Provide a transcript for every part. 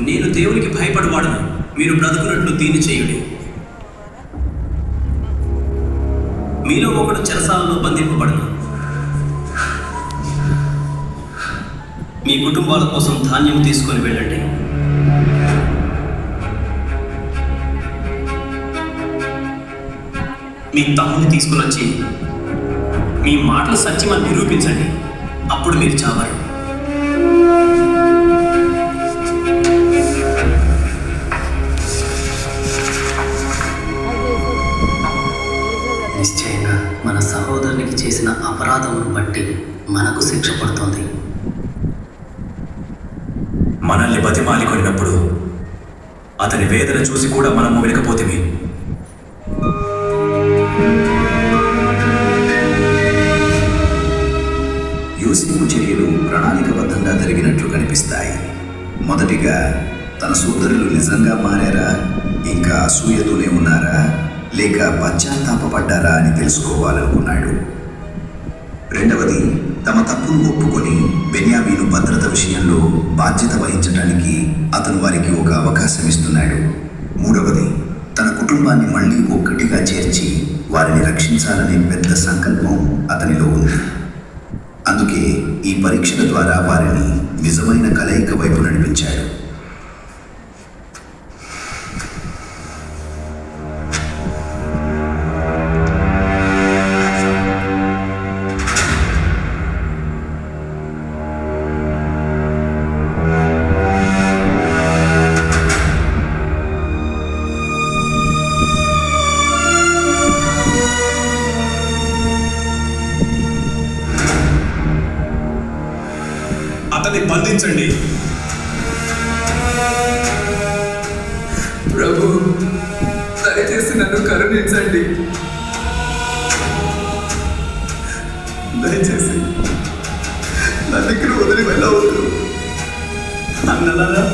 నేను దేవునికి భయపడవాడను, మీరు బ్రతుకున్నట్లు దీన్ని చేయుడి. మీలో ఒకడు చెరసాలలో బంధింపబడను. మీ కుటుంబాల కోసం ధాన్యం తీసుకొని వెళ్ళండి. మీ తమ్ముని తీసుకుని వచ్చి మీ మాటలు సత్యమని నిరూపించండి, అప్పుడు మీరు చావరు. నిశ్చయంగా మన సహోదరునికి చేసిన అపరాధమును బట్టి మనకు శిక్ష పడుతుంది. మనల్ని బతిమాలి కొనినప్పుడు అతని వేదన చూసి కూడా మనము వినకపోతేమి. యోసేపు చర్యలు ప్రణాళికబద్ధంగా జరిగినట్లు కనిపిస్తాయి. మొదటిగా తన సోదరులు నిజంగా మారారా, ఇంకా అసూయతోనే ఉన్నారా, లేక పశ్చాత్తాపడ్డారా అని తెలుసుకోవాలనుకున్నాడు. రెండవది, తమ తప్పును ఒప్పుకొని బెన్యామీను భద్రత విషయంలో బాధ్యత వహించడానికి అతను వారికి ఒక అవకాశం ఇస్తున్నాడు. మూడవది, తన కుటుంబాన్ని మళ్ళీ ఒక్కటిగా చేర్చి వారిని రక్షించాలనే పెద్ద సంకల్పం అతనిలో ఉంది. అందుకే ఈ పరీక్షల ద్వారా వారిని నిజమైన కలయిక వైపు నడిపించాడు. అతన్ని బంధించండి. ప్రభు, దయచేసి నన్ను కరుణించండి. దయచేసి నా దగ్గర వదిలి వెళ్ళవద్దు. అన్నలారా,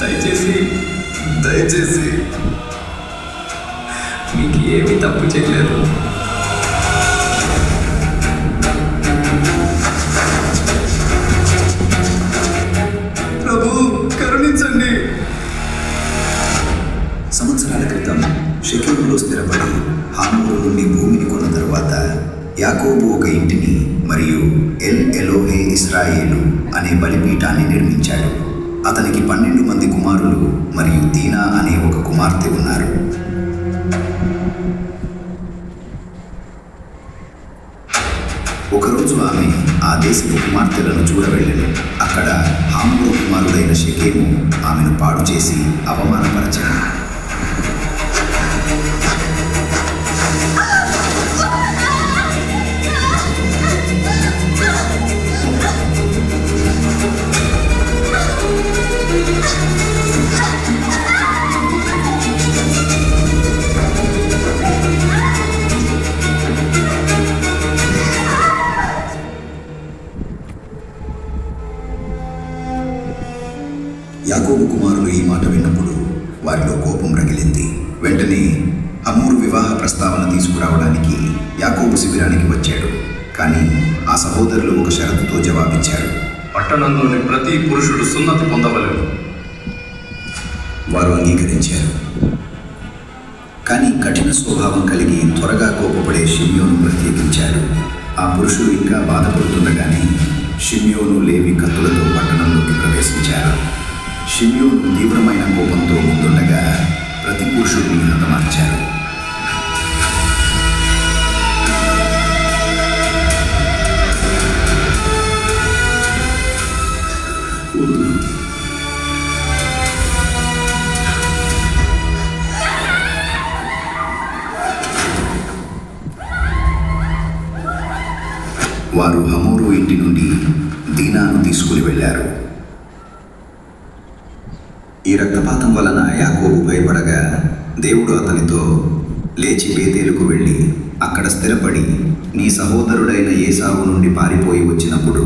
దయచేసి దయచేసి మీకు ఏమీ తప్పు చేయలేదు. ప్రభు, కరుణించండి. సంవత్సరాల క్రితం షెకెములో స్థిరపడి హామోరు నుండి భూమిని కొన్న తరువాత యాకోబు ఒక ఇంటిని మరియు ఎల్ ఎలోహే ఇస్రాయేలు అనే బలిపీఠాన్ని నిర్మించాడు. అతనికి 12 మంది కుమారులు మరియు దీనా అనే ఒక కుమార్తె ఉన్నారు. ఒకరోజు ఆమె ఆ దేశపు కుమార్తెలను చూడవెళ్ళను. అక్కడ హామోరు కుమారుడైన షెకెము ఆమెను పాడు చేసి అవమానపరచాడు. యాకోబు కుమారులు ఈ మాట విన్నప్పుడు వారిలో కోపం రగిలింది. వెంటనే హమోరు వివాహ ప్రస్తావన తీసుకురావడానికి యాకోబు శిబిరానికి వచ్చాడు. కానీ ఆ సహోదరులు ఒక షరతుతో జవాబిచ్చారు. పట్టణంలోని ప్రతి పురుషుడు సున్నతి పొందవలెను. వారు అంగీకరించారు. కానీ కఠిన స్వభావం కలిగి త్వరగా కోపపడే షిమ్యోను ప్రత్యేకించాడు. ఆ పురుషుడు ఇంకా బాధపడుతుండగానే షిమ్యోను లేవి కత్తులతో పట్టణంలోకి ప్రవేశించారు. షిమ్యోను తీవ్రమైన కోపంతో ముందుండగా ప్రతి పురుషుడిని హతమార్చారు. వారు హమోరు ఇంటి నుండి దీనాను తీసుకుని వెళ్ళారు. ఈ రక్తపాతం వలన యాకోబు భయపడగా దేవుడు అతనితో, లేచి బేతేలుకు వెళ్ళి అక్కడ స్థిరపడి నీ సహోదరుడైన ఏసావు నుండి పారిపోయి వచ్చినప్పుడు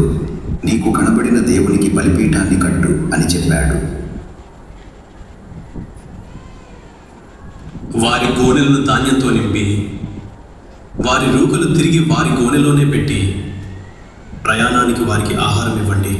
నీకు కనబడిన దేవునికి బలిపీఠాన్ని కట్టు అని చెప్పాడు. వారి గోనెలను ధాన్యంతో నింపి వారి రూకలు తిరిగి వారి గోనెలోనే పెట్టి ప్రయాణానికి వారికి ఆహారం ఇవ్వండి.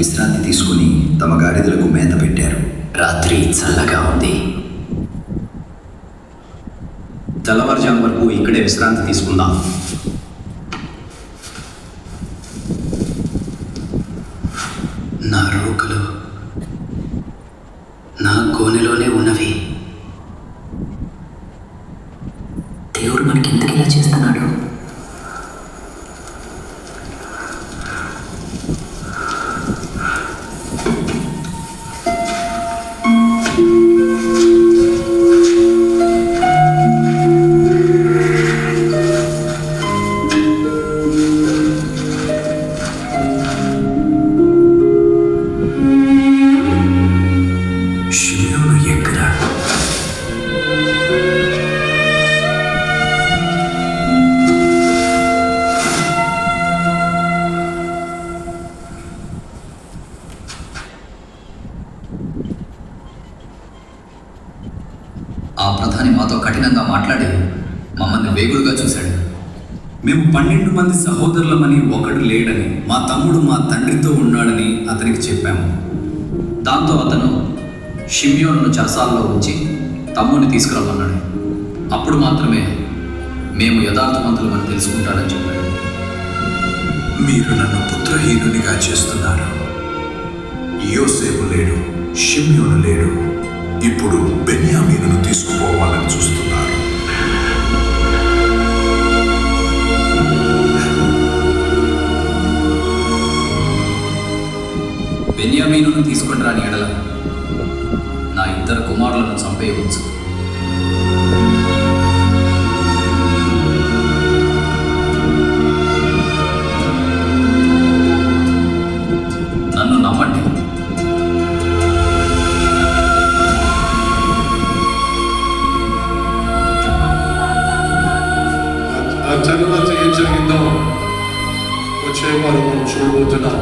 విశ్రాంతి తీసుకుని తమ గాడిదలకు మేత పెట్టారు. రాత్రి చల్లగా ఉంది. తెల్లవారుజాము వరకు ఇక్కడే విశ్రాంతి తీసుకుందాం. నా రోకలు నా గోనెలోనే ఉన్నవి. దేవుడు మనకి ఎందుకు ఇలా చేస్తున్నాడు? షిమ్యోను ఎక్కడా? ఆ ప్రధాని మాతో కఠినంగా మాట్లాడి మమ్మల్ని వేగులుగా చూశాడు. మేము 12 మంది సహోదరులమని ఒకడు లేడని, మా తమ్ముడు మా తండ్రితో ఉన్నాడని అతనికి చెప్పాము. దాంతో అతను షిమ్యోనును చెరసాలలో ఉంచి తమ్ముడిని తీసుకురమ్మన్నాడు. అప్పుడు మాత్రమే మేము యథార్థవంతులమని తెలుసుకుంటాడని చెప్పాడు. మీరు నన్ను పుత్రహీనునిగా చేస్తున్నారు. యోసేపు లేడు, షిమ్యోను లేడు, ఇప్పుడు బెన్యామీనును తీసుకుపోవాలని చూస్తున్నారు. బెన్యామీనును తీసుకొని రాని ఎడల నా 2 కుమారులను చంపేయవచ్చు. నన్ను నమ్మండి. ఆ తర్వాత ఏం జరిగిందో వచ్చే వారం మనం చూడబోతున్నాం.